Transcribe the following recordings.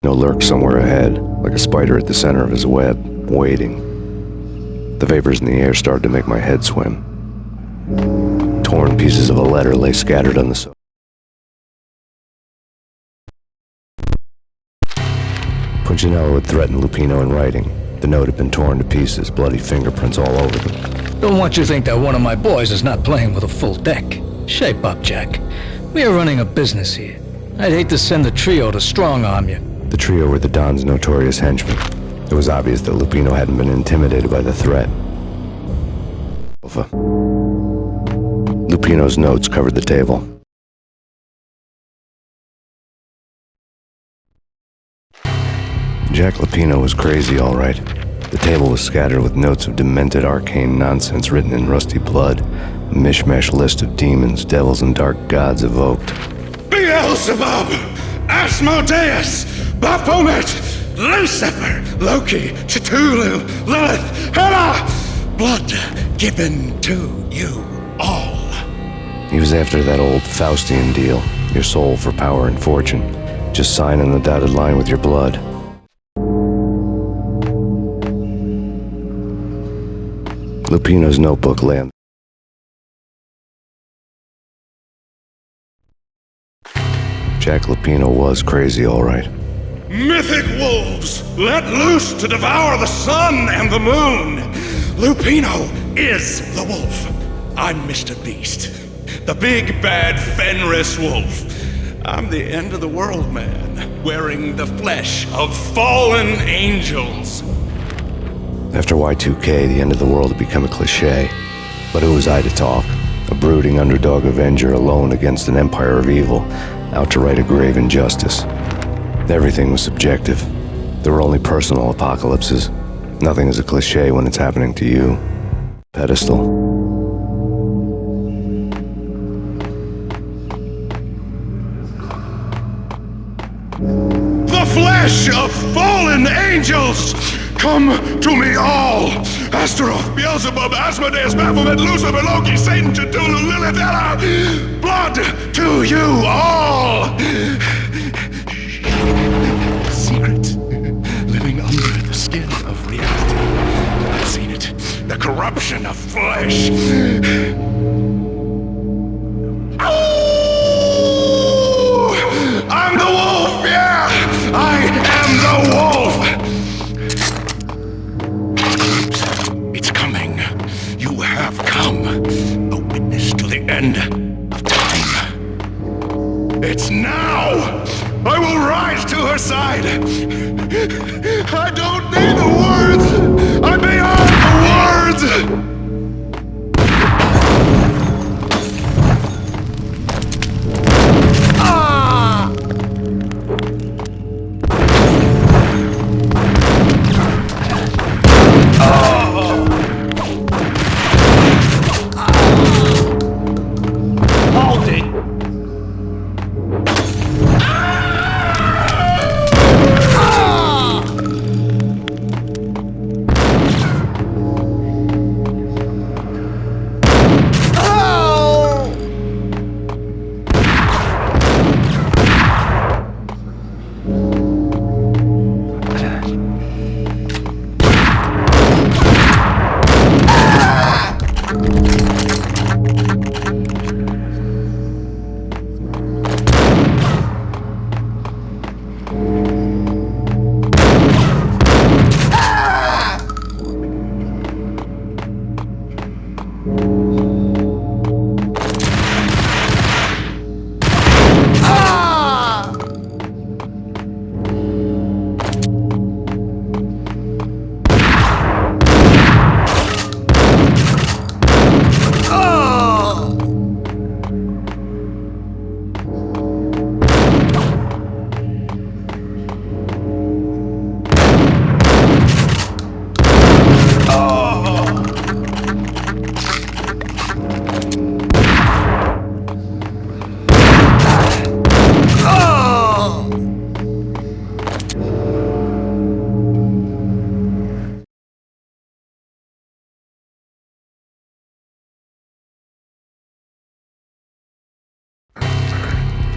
No lurked somewhere ahead, like a spider at the center of his web, waiting. The vapors in the air started to make my head swim. Torn pieces of a letter lay scattered on the sofa. Punchinello had threatened Lupino in writing. The note had been torn to pieces, bloody fingerprints all over them. Don't want you to think that one of my boys is not playing with a full deck. Shape up, Jack. We are running a business here. I'd hate to send the trio to strong-arm you. The trio were the Don's notorious henchmen. It was obvious that Lupino hadn't been intimidated by the threat. Lupino's notes covered the table. Jack Lupino was crazy, all right. The table was scattered with notes of demented arcane nonsense written in rusty blood, a mishmash list of demons, devils, and dark gods evoked. Beelzebub, Asmodeus, Baphomet, Lucifer, Loki, Cthulhu, Lilith, Hela, blood given to you all. He was after that old Faustian deal, your soul for power and fortune. Just sign on the dotted line with your blood. Lupino's notebook lay on. Jack Lupino was crazy, all right. Mythic wolves, let loose to devour the sun and the moon. Lupino is the wolf. I'm Mr. Beast, the big bad Fenris wolf. I'm the end of the world man, wearing the flesh of fallen angels. After Y2K, the end of the world had become a cliché. But who was I to talk? A brooding underdog avenger alone against an empire of evil, out to right a grave injustice. Everything was subjective. There were only personal apocalypses. Nothing is a cliché when it's happening to you. Pedestal. The flesh of fallen angels! Come to me all! Astaroth, Beelzebub, Asmodeus, Baphomet, Lucifer, Loki, Satan, Cthulhu, Lilith, Hela! Blood to you all! Secret, living under the skin of reality. I've seen it. The corruption of flesh. Oh! I'm the wolf, yeah! I am the wolf! It's coming. You have come. A witness to the end of time. It's now! I will rise to her side! I don't need the words! I'm beyond the words!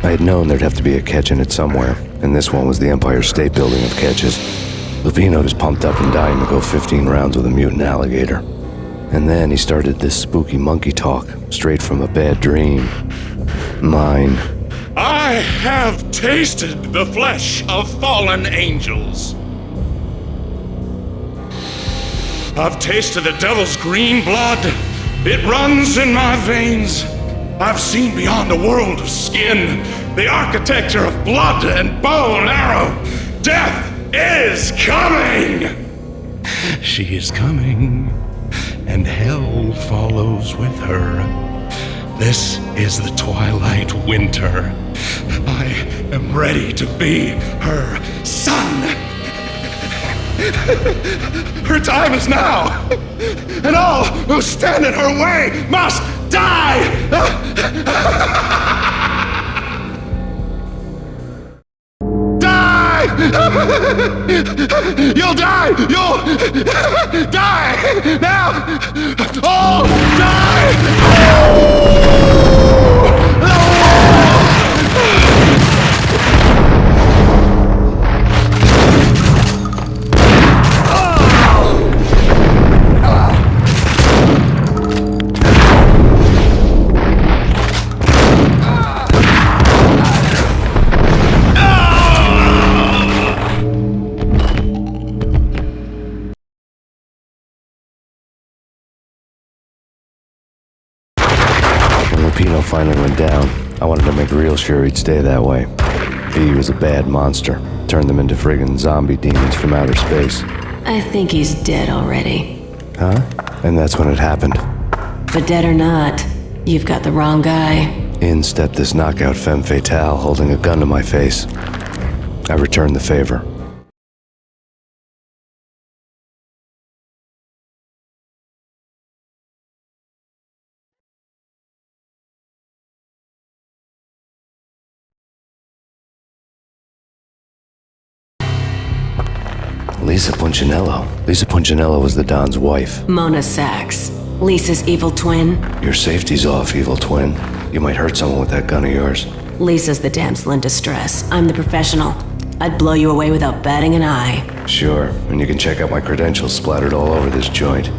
I had known there'd have to be a catch in it somewhere, and this one was the Empire State Building of catches. Lupino was pumped up and dying to go 15 rounds with a mutant alligator. And then he started this spooky monkey talk, straight from a bad dream. Mine. I have tasted the flesh of fallen angels. I've tasted the devil's green blood. It runs in my veins. I've seen beyond a world of skin, the architecture of blood and bow and arrow. Death is coming! She is coming, and hell follows with her. This is the twilight winter. I am ready to be her son. Her time is now, and all who stand in her way must die! Die! You'll die! You'll die! Now! Oh, die! When Lupino finally went down, I wanted to make real sure he'd stay that way. He was a bad monster. Turned them into friggin' zombie demons from outer space. I think he's dead already. Huh? And that's when it happened. But dead or not, you've got the wrong guy. In stepped this knockout femme fatale holding a gun to my face. I returned the favor. Lisa Punchinello. Lisa Punchinello was the Don's wife. Mona Sachs, Lisa's evil twin. Your safety's off, evil twin. You might hurt someone with that gun of yours. Lisa's the damsel in distress. I'm the professional. I'd blow you away without batting an eye. Sure, and you can check out my credentials splattered all over this joint.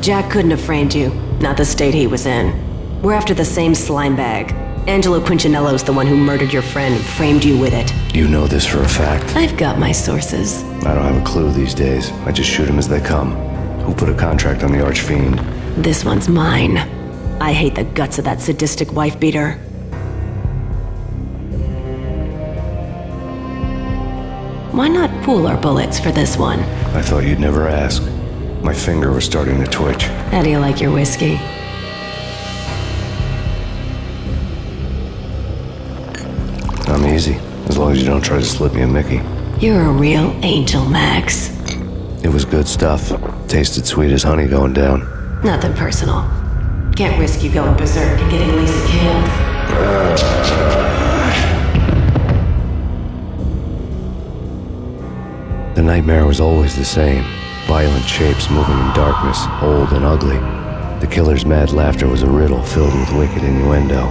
Jack couldn't have framed you, not the state he was in. We're after the same slime bag. Angelo Punchinello's the one who murdered your friend and framed you with it. You know this for a fact. I've got my sources. I don't have a clue these days. I just shoot them as they come. Who put a contract on the Archfiend? This one's mine. I hate the guts of that sadistic wife-beater. Why not pool our bullets for this one? I thought you'd never ask. My finger was starting to twitch. How do you like your whiskey? I'm easy, as long as you don't try to slip me a Mickey. You're a real angel, Max. It was good stuff. Tasted sweet as honey going down. Nothing personal. Can't risk you going berserk and getting Lisa killed. The nightmare was always the same. Violent shapes moving in darkness, old and ugly. The killer's mad laughter was a riddle filled with wicked innuendo.